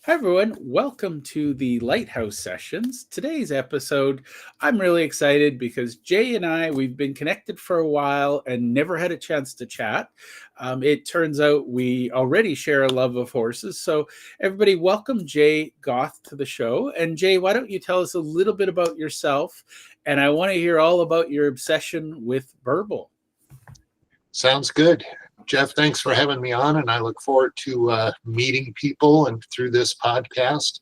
Hi, everyone. Welcome to the Lighthouse Sessions. Today's episode, I'm really excited because Jay and we've been connected for a while and never had a chance to chat. It turns out we already share a love of horses. So, everybody, welcome Jay Goth to the show. And, Jay, why don't you tell us a little bit about yourself? And I want to hear all about your obsession with Burble. Sounds good. Jeff, thanks for having me on, and I look forward to meeting people and through this podcast.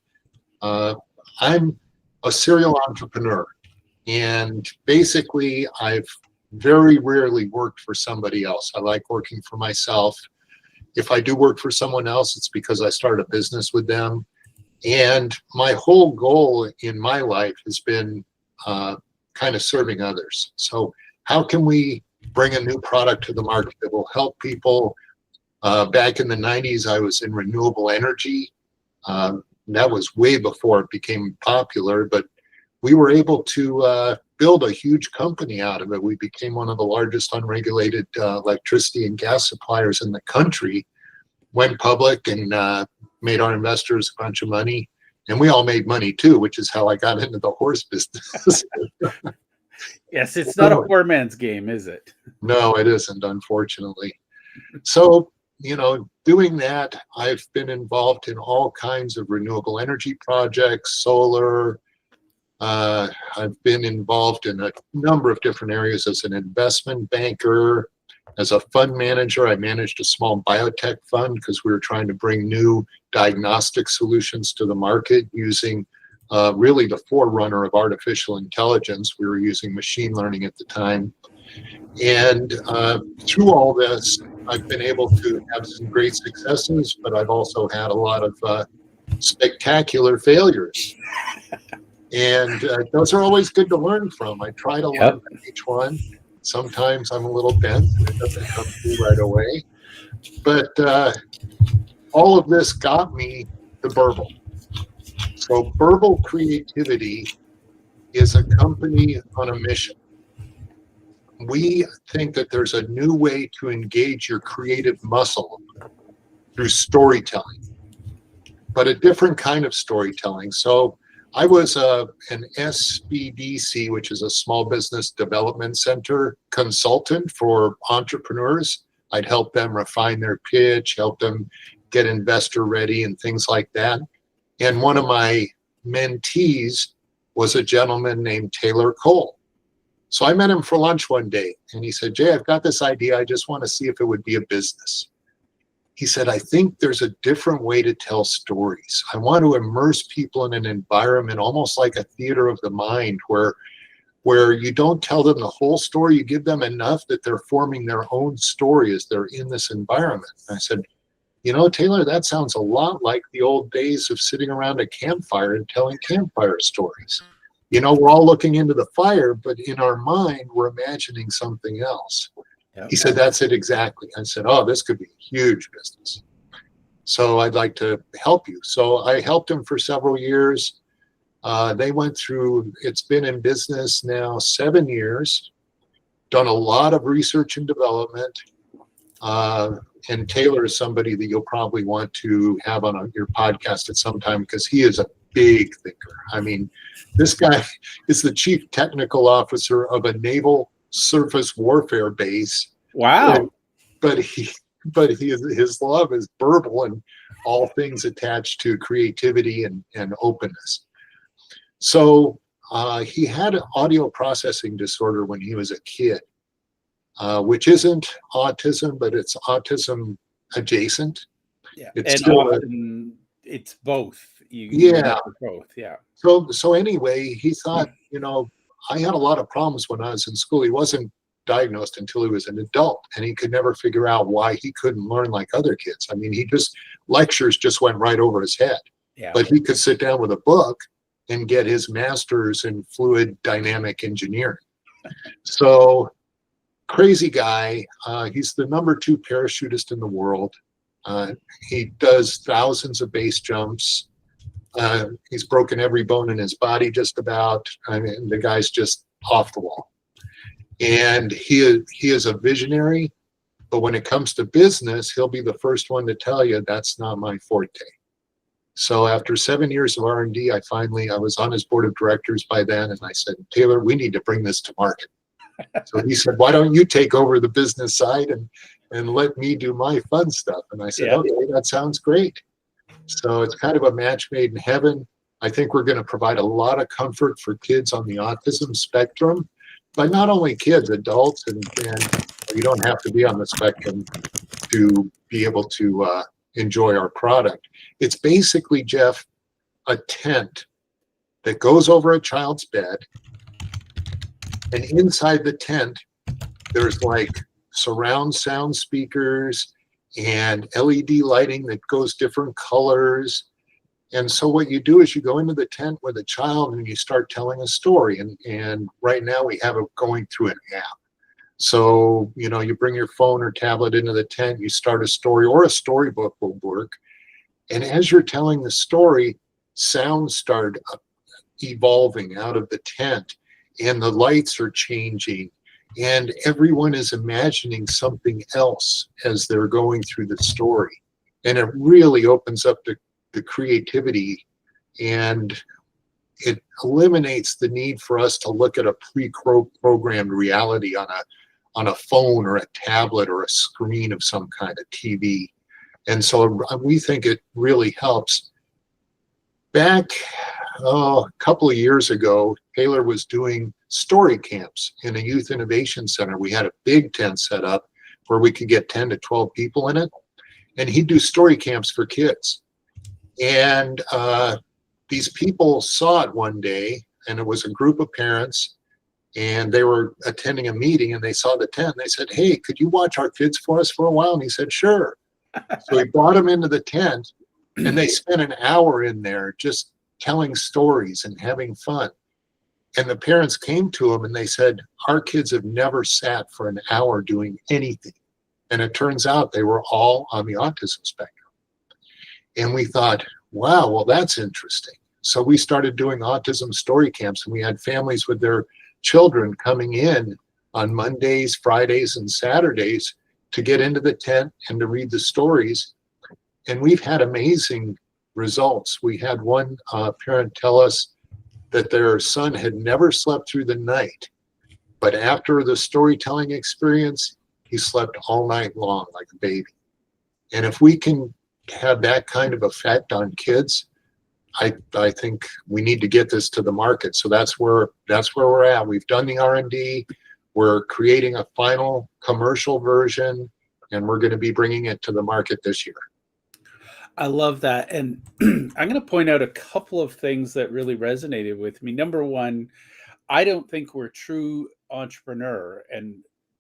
I'm a serial entrepreneur, and basically, I've very rarely worked for somebody else. I like working for myself. If I do work for someone else, it's because I started a business with them. And my whole goal in my life has been kind of serving others. So, how can we bring a new product to the market that will help people? Back in the 90s, I was in renewable energy. That was way before it became popular, but we were able to build a huge company out of it. We became one of the largest unregulated electricity and gas suppliers in the country, went public and made our investors a bunch of money. And we all made money too, which is how I got into the horse business. Yes, it's not a poor man's game, is it? No, it isn't, unfortunately. So, doing that, I've been involved in all kinds of renewable energy projects, solar. I've been involved in a number of different areas as an investment banker, as a fund manager. I managed a small biotech fund because we were trying to bring new diagnostic solutions to the market using really the forerunner of artificial intelligence. We were using machine learning at the time. And through all this, I've been able to have some great successes, but I've also had a lot of spectacular failures. And those are always good to learn from. I try to learn from each one. Sometimes I'm a little bent and it doesn't come through right away. But all of this got me to Burble. So Burble Creativity is a company on a mission. We think that there's a new way to engage your creative muscle through storytelling, but a different kind of storytelling. So I was an SBDC, which is a small business development center consultant for entrepreneurs. I'd help them refine their pitch, help them get investor ready and things like that. And one of my mentees was a gentleman named Taylor Cole. So I met him for lunch one day and he said, Jay, I've got this idea. I just want to see if it would be a business. He said, I think there's a different way to tell stories. I want to immerse people in an environment almost like a theater of the mind where you don't tell them the whole story. You give them enough that they're forming their own story as they're in this environment. And I said, Taylor, that sounds a lot like the old days of sitting around a campfire and telling campfire stories. We're all looking into the fire, but in our mind, we're imagining something else. Yep. He said, that's it exactly. I said, oh, this could be a huge business. So I'd like to help you. So I helped him for several years. They went through, it's been in business now 7 years, done a lot of research and development. And Taylor is somebody that you'll probably want to have on your podcast at some time because he is a big thinker. I mean, this guy is the chief technical officer of a naval surface warfare base. Wow. But his love is Burble and all things attached to creativity and openness. So he had an audio processing disorder when he was a kid. Which isn't autism, but it's autism adjacent. Yeah, it's and often it's both. Both. Yeah. So anyway, he thought, I had a lot of problems when I was in school. He wasn't diagnosed until he was an adult, and he could never figure out why he couldn't learn like other kids. I mean, lectures just went right over his head. Yeah. But he could sit down with a book and get his master's in fluid dynamic engineering. So crazy guy. He's the #2 parachutist in the world. He does thousands of base jumps. He's broken every bone in his body just about. I mean, the guy's just off the wall. And he is a visionary, but when it comes to business, he'll be the first one to tell you that's not my forte. So after 7 years of R&D, I was on his board of directors by then, and I said, Taylor, we need to bring this to market. So he said, why don't you take over the business side and let me do my fun stuff? And I said, Yeah. okay, that sounds great. So it's kind of a match made in heaven. I think we're going to provide a lot of comfort for kids on the autism spectrum, but not only kids, adults, and you don't have to be on the spectrum to be able to enjoy our product. It's basically, Jeff, a tent that goes over a child's bed, and inside the tent, there's like surround sound speakers and LED lighting that goes different colors. And so what you do is you go into the tent with a child and you start telling a story. And right now we have it going through an app. So, you bring your phone or tablet into the tent, you start a story, or a storybook will work. And as you're telling the story, sounds start evolving out of the tent, and the lights are changing, and everyone is imagining something else as they're going through the story. And it really opens up the creativity, and it eliminates the need for us to look at a pre-programmed reality on a phone or a tablet or a screen of some kind of TV. And so we think it really helps. Back a couple of years ago, Taylor was doing story camps in a youth innovation center. We had a big tent set up where we could get 10 to 12 people in it, and he'd do story camps for kids. And these people saw it one day, and it was a group of parents, and they were attending a meeting, and they saw the tent. And they said, hey, could you watch our kids for us for a while? And he said, sure. So he brought them into the tent, and they spent an hour in there just telling stories and having fun. And the parents came to him and they said, our kids have never sat for an hour doing anything. And it turns out they were all on the autism spectrum. And we thought, wow, well, that's interesting. So we started doing autism story camps, and we had families with their children coming in on Mondays, Fridays, and Saturdays to get into the tent and to read the stories. And we've had amazing results. We had one parent tell us that their son had never slept through the night, but after the storytelling experience, he slept all night long like a baby. And if we can have that kind of effect on kids, I think we need to get this to the market. So that's where we're at. We've done the R&D. We're creating a final commercial version, and we're going to be bringing it to the market this year. I love that. And I'm going to point out a couple of things that really resonated with me. Number one, I don't think we're true entrepreneur, and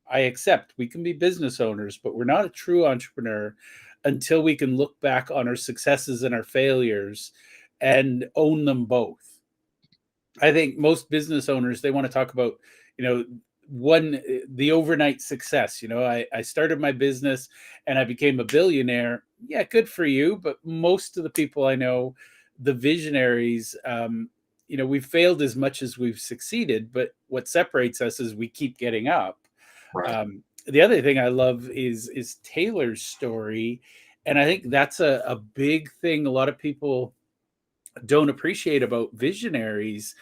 I accept we can be business owners, but we're not a true entrepreneur until we can look back on our successes and our failures and own them both. I think most business owners, they want to talk about, the overnight success. I started my business and I became a billionaire. Yeah, good for you. But most of the people I know, the visionaries, we've failed as much as we've succeeded. But what separates us is we keep getting up. Right. The other thing I love is Taylor's story. And I think that's a big thing a lot of people don't appreciate about visionaries.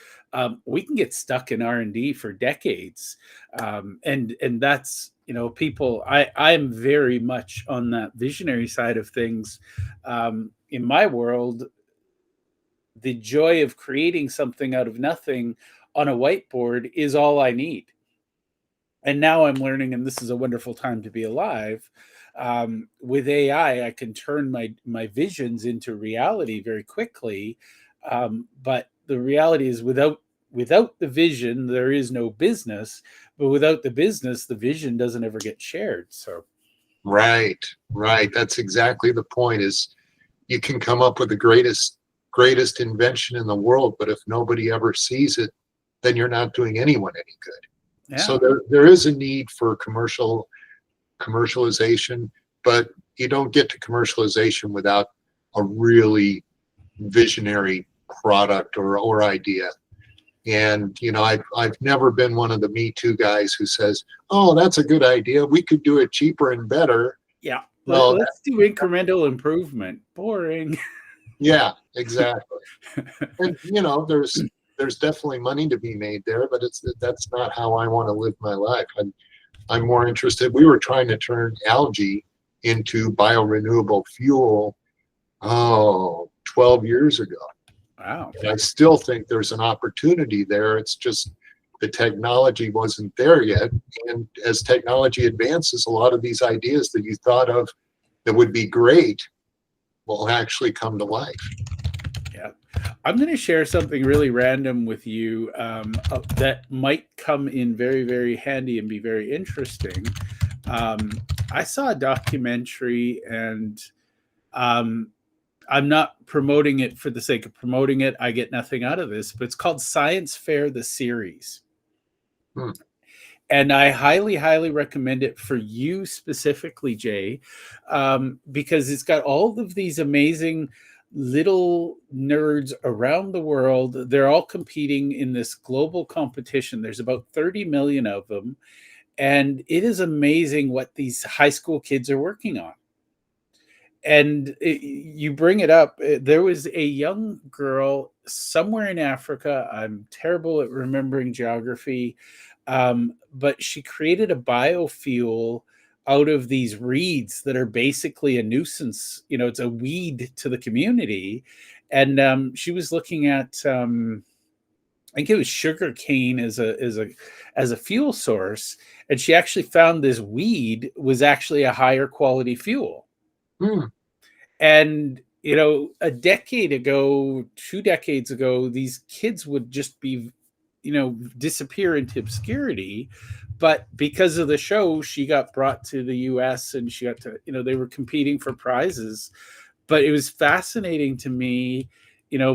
We can get stuck in R&D for decades. And that's, people, I'm very much on that visionary side of things. In my world, the joy of creating something out of nothing on a whiteboard is all I need. And now I'm learning, and this is a wonderful time to be alive. With AI, I can turn my visions into reality very quickly. But the reality is without the vision, there is no business. But without the business, the vision doesn't ever get shared. So, right. That's exactly the point. Is you can come up with the greatest invention in the world, but if nobody ever sees it, then you're not doing anyone any good. Yeah. So there is a need for commercialization, but you don't get to commercialization without a really visionary product or idea. And I've never been one of the Me Too guys who says, "Oh, that's a good idea. We could do it cheaper and better." Yeah, well, let's do incremental improvement. Boring. Yeah, exactly. And there's definitely money to be made there, but that's not how I want to live my life. I'm more interested. We were trying to turn algae into biorenewable fuel, 12 years ago. Wow. And I still think there's an opportunity there. It's just the technology wasn't there yet. And as technology advances, a lot of these ideas that you thought of that would be great will actually come to life. Yeah. I'm going to share something really random with you that might come in very, very handy and be very interesting. Um, I saw a documentary, and um, I'm not promoting it for the sake of promoting it. I get nothing out of this, but it's called Science Fair, the series. Hmm. And I highly, highly recommend it for you specifically, Jay, because it's got all of these amazing little nerds around the world. They're all competing in this global competition. There's about 30 million of them. And it is amazing what these high school kids are working on. And you bring it up. There was a young girl somewhere in Africa. I'm terrible at remembering geography, but she created a biofuel out of these reeds that are basically a nuisance. It's a weed to the community. And she was looking at, I think it was sugar cane as a fuel source, and she actually found this weed was actually a higher quality fuel. Hmm. And a decade ago, 2 decades ago, these kids would just be disappear into obscurity. But because of the show, she got brought to the US, and she got to, they were competing for prizes. But it was fascinating to me.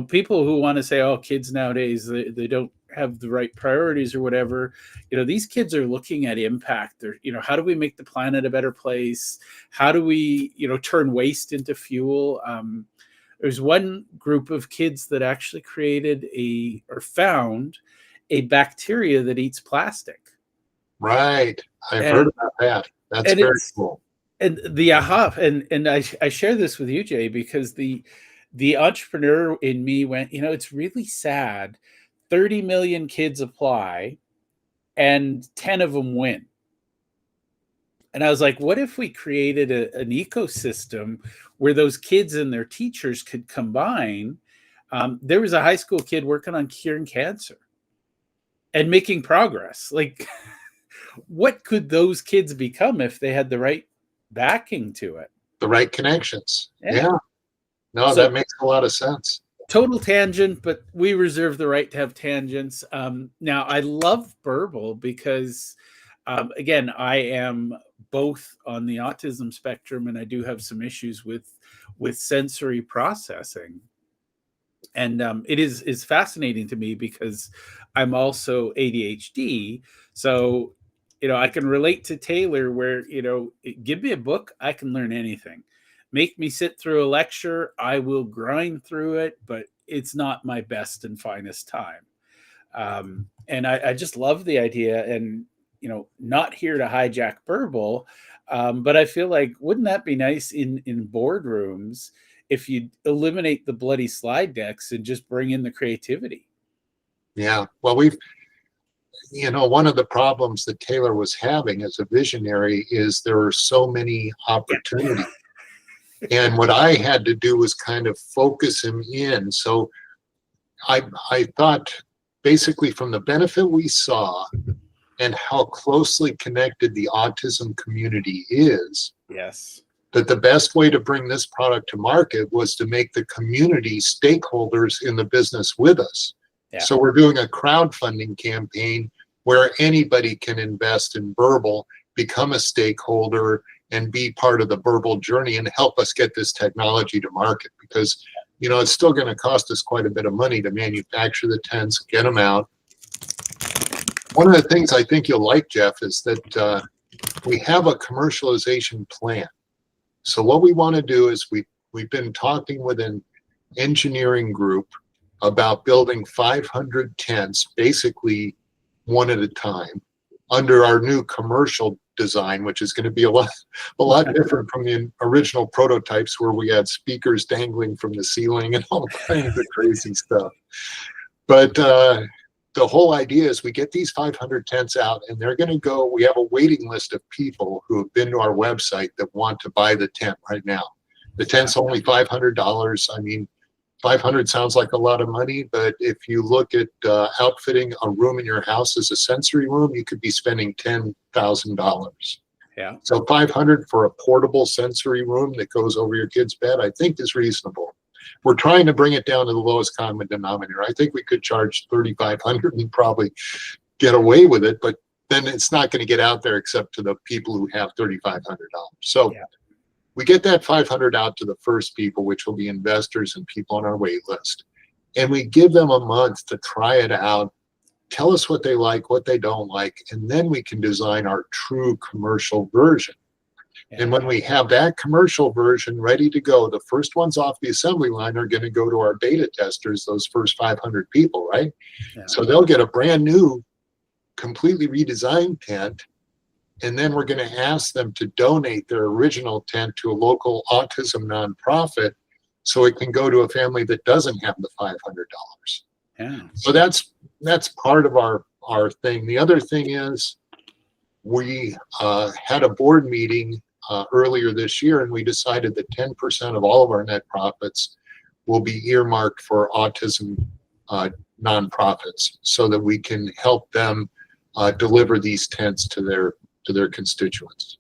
People who want to say, oh, kids nowadays, they don't have the right priorities or whatever. These kids are looking at impact. They're, how do we make the planet a better place? How do we, turn waste into fuel? There's one group of kids that actually created or found a bacteria that eats plastic. Right. I've And heard about that. That's and very it's cool. and the aha, and I share this with you, Jay, because the entrepreneur in me went, it's really sad. 30 million kids apply, and 10 of them win. And I was like, what if we created an ecosystem where those kids and their teachers could combine? There was a high school kid working on curing cancer and making progress. Like, what could those kids become if they had the right backing to it? The right connections. Yeah. Yeah. No, So that makes a lot of sense. total tangent, but we reserve the right to have tangents. Now, I love Burble because, again, I am both on the autism spectrum, and I do have some issues with sensory processing. And it is fascinating to me because I'm also ADHD. So, I can relate to Taylor where, give me a book, I can learn anything. Make me sit through a lecture, I will grind through it, but it's not my best and finest time. And I just love the idea, and, not here to hijack Burble, but I feel like, wouldn't that be nice in boardrooms if you eliminate the bloody slide decks and just bring in the creativity? Yeah. Well, one of the problems that Taylor was having as a visionary is there are so many opportunities. And what I had to do was kind of focus him in. So I thought basically from the benefit we saw and how closely connected the autism community is, Yes. that the best way to bring this product to market was to make the community stakeholders in the business with us. Yeah. So we're doing a crowdfunding campaign where anybody can invest in Burble, become a stakeholder, and be part of the Burble journey and help us get this technology to market, because it's still going to cost us quite a bit of money to manufacture the tents, get them out. One of the things I think you'll like, Jeff, is that we have a commercialization plan. So what we want to do is we've been talking with an engineering group about building 500 tents, basically one at a time, under our new commercial design, which is going to be a lot different from the original prototypes where we had speakers dangling from the ceiling and all kinds of crazy stuff. But the whole idea is we get these 500 tents out, and they're going to go. We have a waiting list of people who have been to our website that want to buy the tent right now. The tent's only $500. I mean, 500 sounds like a lot of money, but if you look at outfitting a room in your house as a sensory room, you could be spending $10,000. Yeah. So 500 for a portable sensory room that goes over your kid's bed, I think is reasonable. We're trying to bring it down to the lowest common denominator. I think we could charge 3,500 and probably get away with it, but then it's not going to get out there except to the people who have $3,500. So yeah. We get that 500 out to the first people, which will be investors and people on our wait list. And we give them a month to try it out, tell us what they like, what they don't like, and then we can design our true commercial version. Yeah. And when we have that commercial version ready to go, the first ones off the assembly line are going to go to our beta testers, those first 500 people, right? Yeah. So they'll get a brand new, completely redesigned tent. And then we're going to ask them to donate their original tent to a local autism nonprofit so it can go to a family that doesn't have the $500. Yeah. So that's part of our thing. The other thing is we had a board meeting earlier this year, and we decided that 10% of all of our net profits will be earmarked for autism nonprofits so that we can help them deliver these tents to their constituents.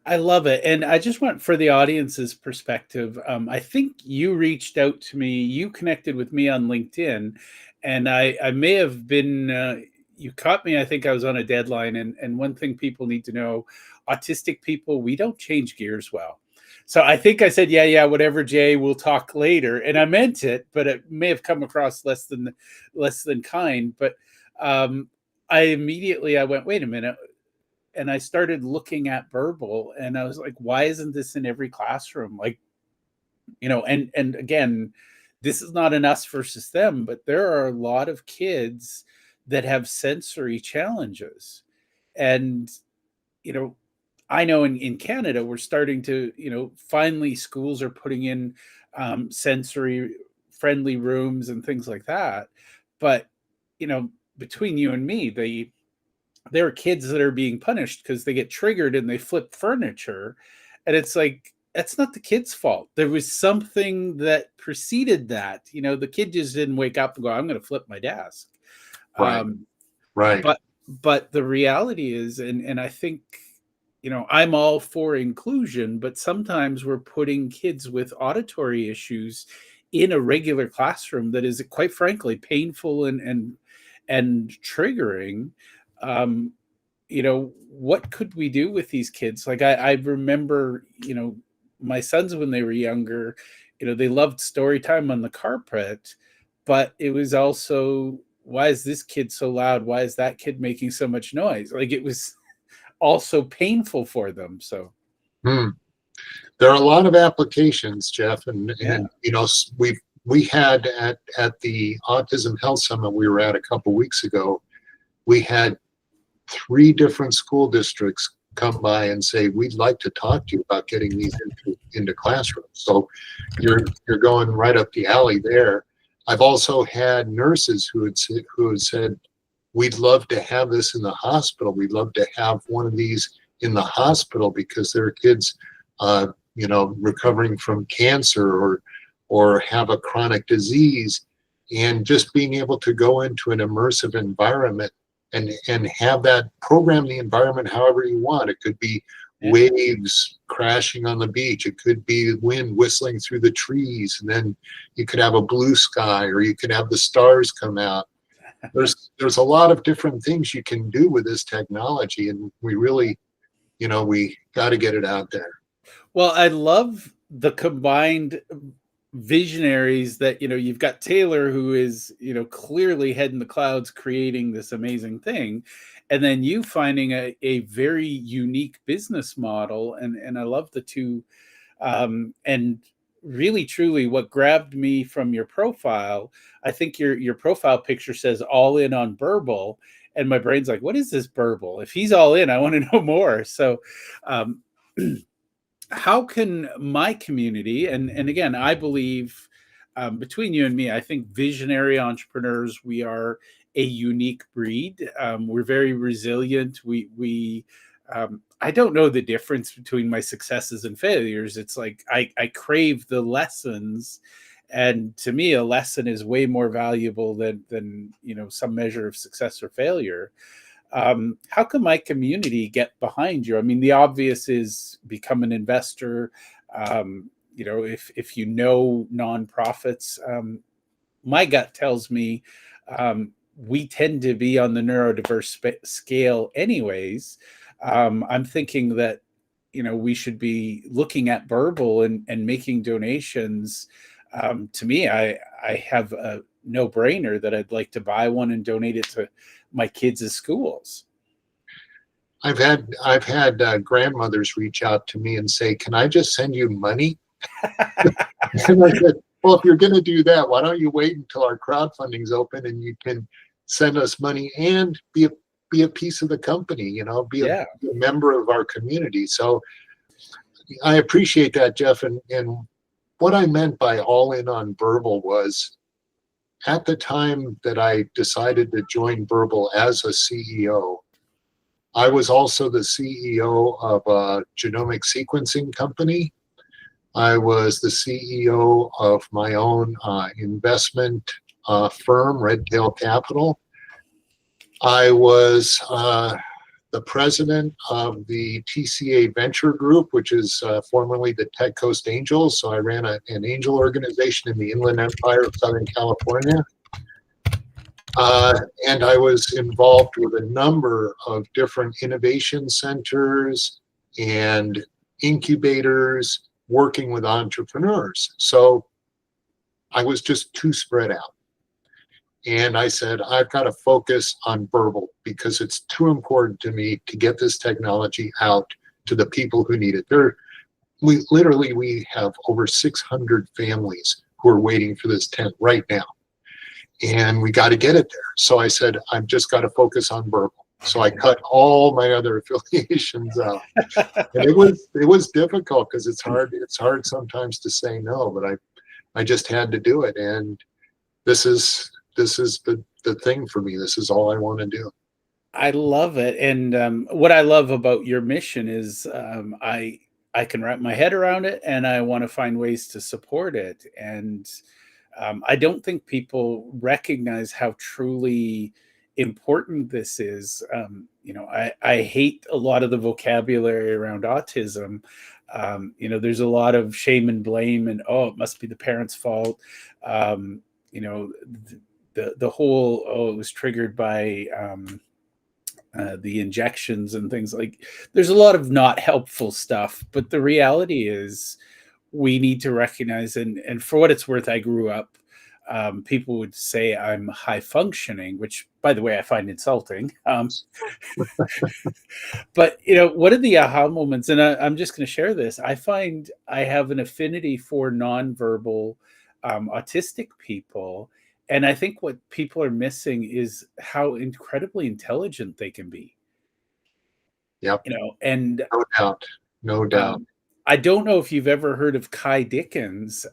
I love it. And I just want, for the audience's perspective, I think you reached out to me, you connected with me on LinkedIn, and I may have been, you caught me, I think I was on a deadline. And one thing people need to know, autistic people, we don't change gears well. So I think I said, yeah, whatever, Jay, we'll talk later. And I meant it, but it may have come across less than kind. But I went, wait a minute. And I started looking at Burble, and I was like, why isn't this in every classroom? Like, and again, this is not an us versus them, but there are a lot of kids that have sensory challenges. And, I know in Canada, we're starting to, finally schools are putting in sensory friendly rooms and things like that. But, between you and me, there are kids that are being punished because they get triggered and they flip furniture. And it's like, that's not the kid's fault. There was something that preceded that. The kid just didn't wake up and go, I'm going to flip my desk. Right. Right. But the reality is, and I think, I'm all for inclusion, but sometimes we're putting kids with auditory issues in a regular classroom that is, quite frankly, painful and triggering. What could we do with these kids? Like I remember, my sons when they were younger, they loved story time on the carpet, but it was also, why is this kid so loud? Why is that kid making so much noise? Like it was also painful for them. So there are a lot of applications, Jeff, and we had at the Autism Health Summit we were at a couple weeks ago, we had 3 different school districts come by and say, we'd like to talk to you about getting these into classrooms. So you're going right up the alley there. I've also had nurses who had said, we'd love to have this in the hospital. We'd love to have one of these in the hospital because there are kids, recovering from cancer or have a chronic disease, and just being able to go into an immersive environment and have that program the environment however you want. It could be waves crashing on the beach. It could be wind whistling through the trees. And then you could have a blue sky, or you could have the stars come out. There's a lot of different things you can do with this technology. And we really, we got to get it out there. Well, I love the combined visionaries that, you've got Taylor, who is, clearly head in the clouds creating this amazing thing. And then you finding a very unique business model. And I love the two. And really, truly, what grabbed me from your profile, I think your profile picture says all in on Burble. and my brain's like, what is this Burble? If he's all in, I want to know more. So um, how can my community, and again, I believe, between you and me, I think visionary entrepreneurs, we are a unique breed. We're very resilient. I don't know the difference between my successes and failures. It's like I crave the lessons, and to me, a lesson is way more valuable than some measure of success or failure. How can my community get behind you? I mean, the obvious is become an investor. If you know nonprofits, my gut tells me we tend to be on the neurodiverse scale, anyways. I'm thinking that we should be looking at Burble and making donations. To me, I have a no-brainer that I'd like to buy one and donate it to my kids' schools. I've had grandmothers reach out to me and say, "Can I just send you money?" And I said, "Well, if you're going to do that, why don't you wait until our crowdfunding's open and you can send us money and be a piece of the company, be Yeah. a member of our community." So I appreciate that, Jeff. And what I meant by all in on Burble was, at the time that I decided to join Burble as a CEO, I was also the CEO of a genomic sequencing company. I was the CEO of my own investment firm, Redtail Capital. I was the president of the TCA Venture Group, which is formerly the Tech Coast Angels. So I ran an angel organization in the Inland Empire of Southern California. And I was involved with a number of different innovation centers and incubators working with entrepreneurs. So I was just too spread out. And I said, I've got to focus on Burble because it's too important to me to get this technology out to the people who need it. We have over 600 families who are waiting for this tent right now. And we got to get it there. So I said, I've just got to focus on Burble. So I cut all my other affiliations out. And it was difficult because it's hard sometimes to say no, but I just had to do it. And this is the thing for me. This is all I want to do. I love it. And what I love about your mission is I can wrap my head around it, and I want to find ways to support it. And I don't think people recognize how truly important this is. I hate a lot of the vocabulary around autism. There's a lot of shame and blame, and it must be the parents' fault. The whole it was triggered by the injections and things. Like, there's a lot of not helpful stuff, but the reality is we need to recognize, and for what it's worth, I grew up, people would say I'm high functioning, which, by the way, I find insulting. But what are the aha moments? And I'm just going to share this. I find I have an affinity for nonverbal autistic people. And I think what people are missing is how incredibly intelligent they can be. Yep. And No doubt. No doubt. I don't know if you've ever heard of Kai Dickens.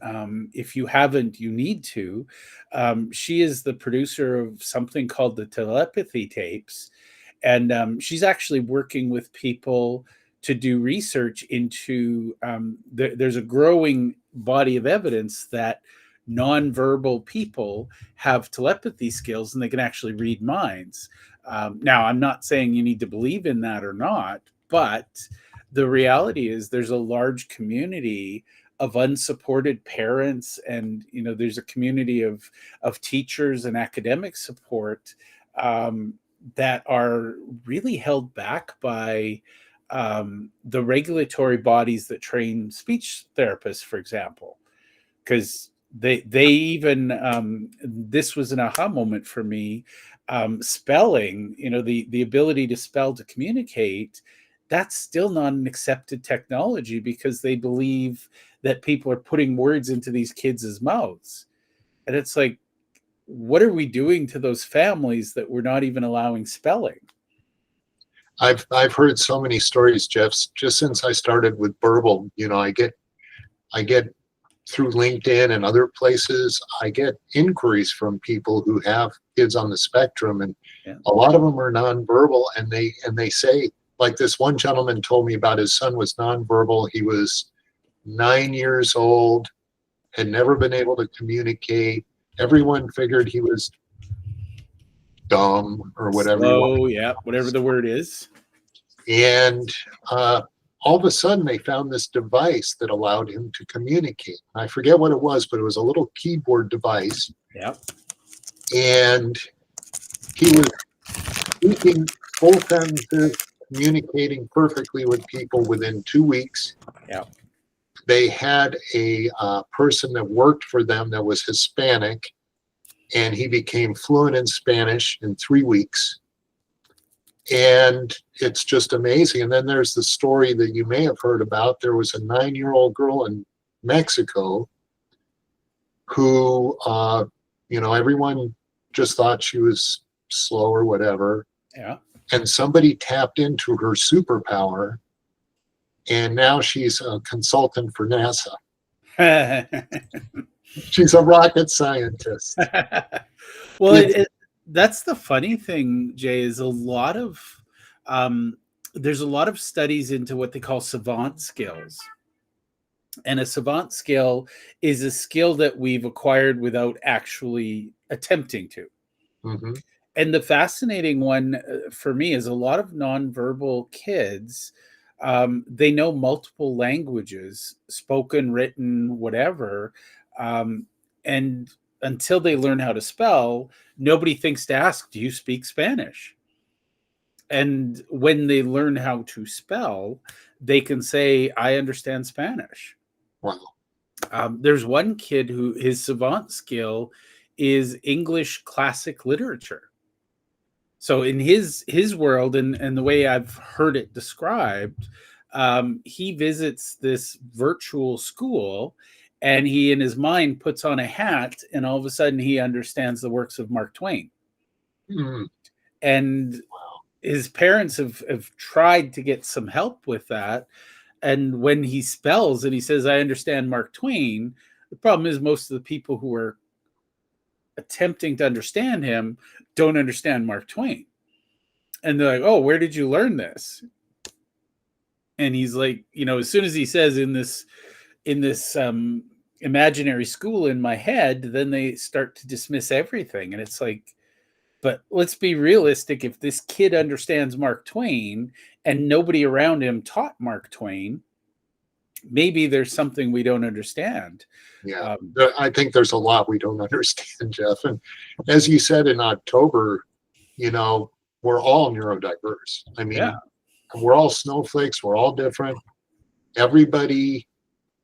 If you haven't, you need to. She is the producer of something called the Telepathy Tapes. And she's actually working with people to do research into, there's a growing body of evidence that nonverbal people have telepathy skills and they can actually read minds. Now, I'm not saying you need to believe in that or not, but the reality is there's a large community of unsupported parents, and there's a community of teachers and academic support that are really held back by the regulatory bodies that train speech therapists, for example, because they even this was an aha moment for me. Spelling, the ability to spell, to communicate, that's still not an accepted technology because they believe that people are putting words into these kids' mouths. And it's like, what are we doing to those families that we're not even allowing spelling? I've heard so many stories, Jeff, just since I started with Burble. I get through LinkedIn and other places, I get inquiries from people who have kids on the spectrum, and Yeah. a lot of them are nonverbal, and they say, like this one gentleman told me about his son was nonverbal. He was 9 years old, had never been able to communicate. Everyone figured he was dumb or whatever you want. Slow, yeah, whatever the word is. And all of a sudden, they found this device that allowed him to communicate. I forget what it was, but it was a little keyboard device. Yeah. And he was speaking full sentences, communicating perfectly with people within 2 weeks. Yeah. They had a person that worked for them that was Hispanic, and he became fluent in Spanish in 3 weeks. And it's just amazing. And then there's the story that you may have heard about. There was a 9-year-old girl in Mexico who, everyone just thought she was slow or whatever. Yeah. And somebody tapped into her superpower, and now she's a consultant for NASA. She's a rocket scientist. Well, that's the funny thing, Jay, is there's a lot of studies into what they call savant skills. And a savant skill is a skill that we've acquired without actually attempting to. Mm-hmm. And the fascinating one for me is a lot of nonverbal kids, they know multiple languages, spoken, written, whatever. And until they learn how to spell, nobody thinks to ask, do you speak Spanish? And when they learn how to spell, they can say, I understand Spanish. Wow. There's one kid who his savant skill is English classic literature. So in his world, and the way I've heard it described, he visits this virtual school, and he in his mind puts on a hat, and all of a sudden he understands the works of Mark Twain. Mm-hmm. And his parents have tried to get some help with that. And when he spells and he says, I understand Mark Twain, the problem is most of the people who are attempting to understand him don't understand Mark Twain. And they're like, oh, where did you learn this? And he's like, as soon as he says in this imaginary school in my head, then they start to dismiss everything. And it's like, but let's be realistic. If this kid understands Mark Twain and nobody around him taught Mark Twain, maybe there's something we don't understand. Yeah, I think there's a lot we don't understand, Jeff. And as you said in October, we're all neurodiverse. I mean, we're all snowflakes. We're all different. Everybody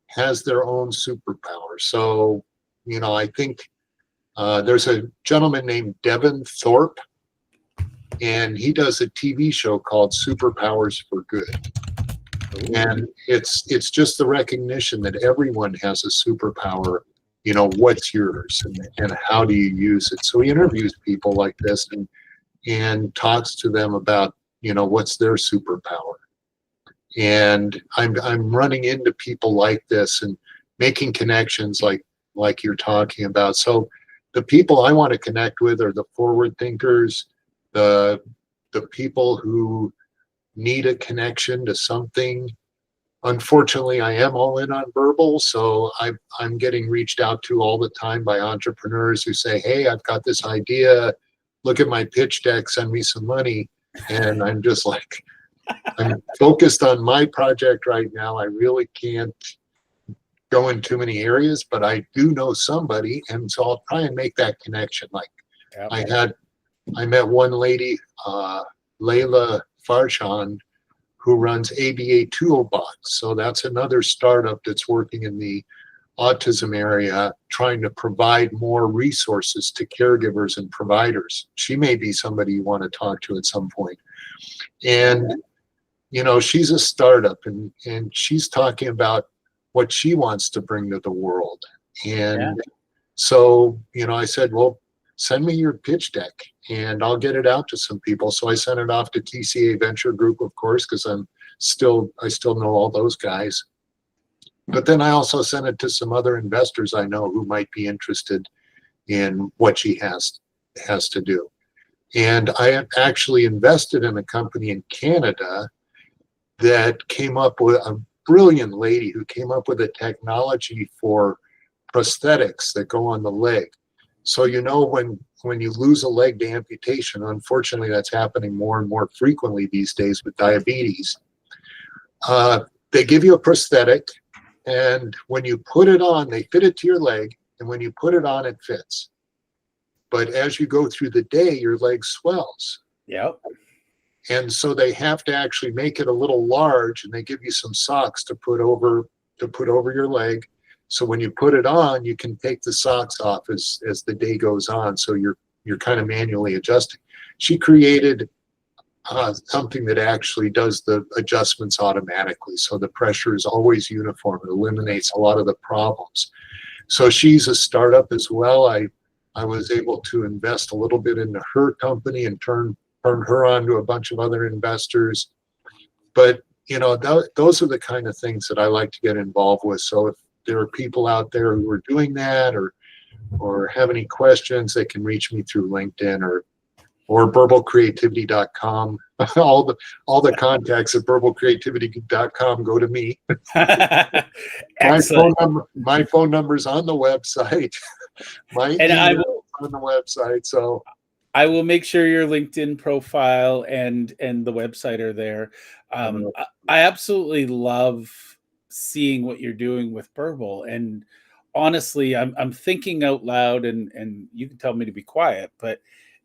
has their own superpower. So, I think there's a gentleman named Devin Thorpe, and he does a TV show called Superpowers for Good. And it's just the recognition that everyone has a superpower. What's yours, and how do you use it? So he interviews people like this and talks to them about what's their superpower. And I'm running into people like this and making connections like you're talking about. So the people I want to connect with are the forward thinkers, the people who need a connection to something. Unfortunately, I am all in on Burble, so I'm getting reached out to all the time by entrepreneurs who say, hey, I've got this idea, look at my pitch deck, send me some money. And I'm just like, I'm focused on my project right now. I really can't go in too many areas, but I do know somebody, and so I'll try and make that connection. Like I met one lady, Layla Farshan, who runs ABA Toolbox. So that's another startup that's working in the autism area, trying to provide more resources to caregivers and providers. She may be somebody you want to talk to at some point. And, she's a startup, and she's talking about what she wants to bring to the world. And so, I said, well, send me your pitch deck and I'll get it out to some people. So I sent it off to TCA Venture Group, of course, because I still know all those guys. But then I also sent it to some other investors I know who might be interested in what she has to do. And I actually invested in a company in Canada that came up with a brilliant lady who came up with a technology for prosthetics that go on the leg. So, you know, when you lose a leg to amputation, unfortunately, that's happening more and more frequently these days with diabetes. They give you a prosthetic, and when you put it on, they fit it to your leg, and when you put it on, it fits. But as you go through the day, your leg swells. Yep. And so they have to actually make it a little large, and they give you some socks to put over your leg. So when you put it on, you can take the socks off as the day goes on. So you're kind of manually adjusting. She created something that actually does the adjustments automatically. So the pressure is always uniform. It eliminates a lot of the problems. So she's a startup as well. I was able to invest a little bit into her company and turn her on to a bunch of other investors. But, you know, those are the kind of things that I like to get involved with. So if there are people out there who are doing that or have any questions, they can reach me through LinkedIn or burblecreativity.com. all the contacts at burblecreativity.com go to me. My phone number's on the website. My email is on the website. So I will make sure your LinkedIn profile and the website are there. I absolutely love seeing what you're doing with Burble. And honestly, I'm thinking out loud, and you can tell me to be quiet, but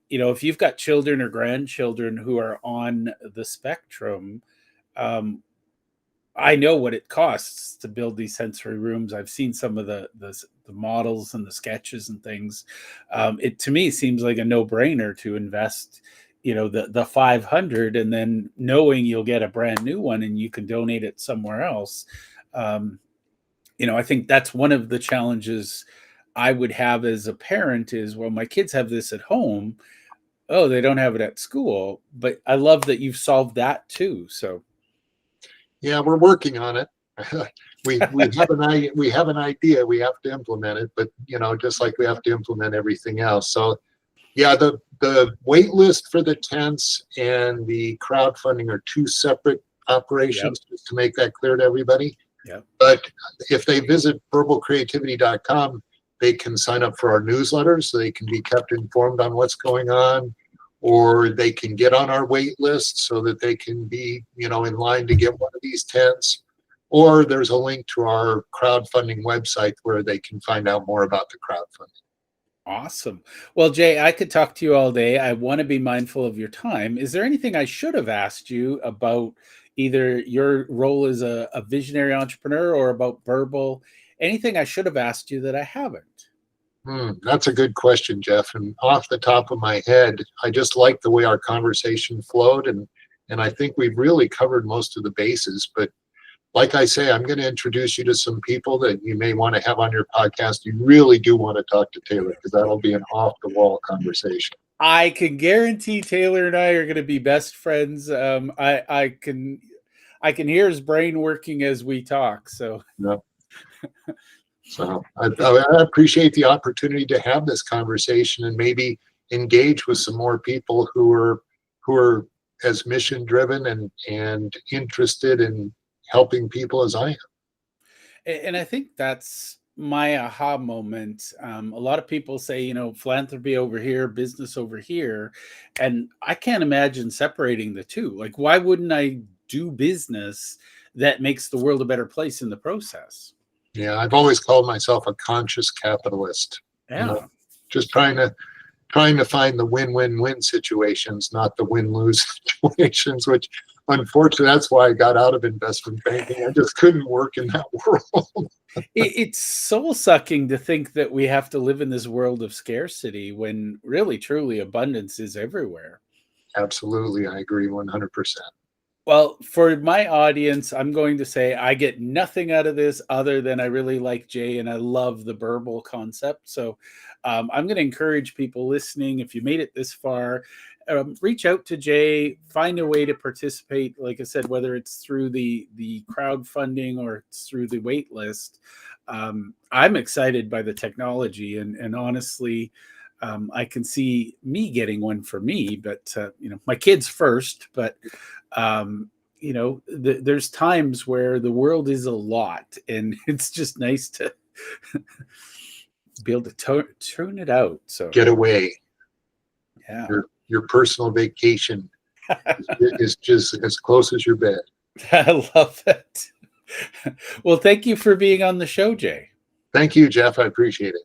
you know, if you've got children or grandchildren who are on the spectrum, I know what it costs to build these sensory rooms. I've seen some of the models and the sketches and things. It to me seems like a no-brainer to invest, you know, the 500, and then knowing you'll get a brand new one and you can donate it somewhere else. You know, I think that's one of the challenges I would have as a parent is, well, my kids have this at home. Oh, they don't have it at school. But I love that you've solved that too. So yeah, we're working on it. we have an idea. We have to implement it, but you know, just like we have to implement everything else. So yeah, the wait list for the tents and the crowdfunding are two separate operations, just to make that clear to everybody. Yep. But if they visit burblecreativity.com, they can sign up for our newsletter so they can be kept informed on what's going on, or they can get on our wait list so that they can be, you know, in line to get one of these tents. Or there's a link to our crowdfunding website where they can find out more about the crowdfunding. Awesome. Well, Jay, I could talk to you all day. I want to be mindful of your time. Is there anything I should have asked you about either your role as a visionary entrepreneur or about Burble? Anything I should have asked you that I haven't? That's a good question, Jeff. And off the top of my head, I just like the way our conversation flowed, and I think we've really covered most of the bases. But like I say, I'm going to introduce you to some people that you may want to have on your podcast. You really do want to talk to Taylor, because that'll be an off-the-wall conversation. I can guarantee Taylor and I are going to be best friends. I can hear his brain working as we talk. So. No. So I appreciate the opportunity to have this conversation and maybe engage with some more people who are as mission driven and interested in helping people as I am. And I think that's my aha moment. A lot of people say, you know, philanthropy over here, business over here. And I can't imagine separating the two. Like, why wouldn't I do business that makes the world a better place in the process? Yeah, I've always called myself a conscious capitalist. Yeah. You know, just trying to find the win-win-win situations, not the win-lose situations, which unfortunately, that's why I got out of investment banking. I just couldn't work in that world. It's soul-sucking to think that we have to live in this world of scarcity when really, truly abundance is everywhere. Absolutely. I agree 100%. Well, for my audience, I'm going to say I get nothing out of this other than I really like Jay and I love the Burble concept. So I'm going to encourage people listening, if you made it this far, reach out to Jay, find a way to participate. Like I said, whether it's through the crowdfunding or it's through the wait list. I'm excited by the technology, and honestly, I can see me getting one for me, but my kids first. But there's times where the world is a lot, and it's just nice to be able to tune it out. So Get away. yeah, your personal vacation is just as close as your bed. I love it. Well, thank you for being on the show, Jay. Thank you, Jeff. I appreciate it.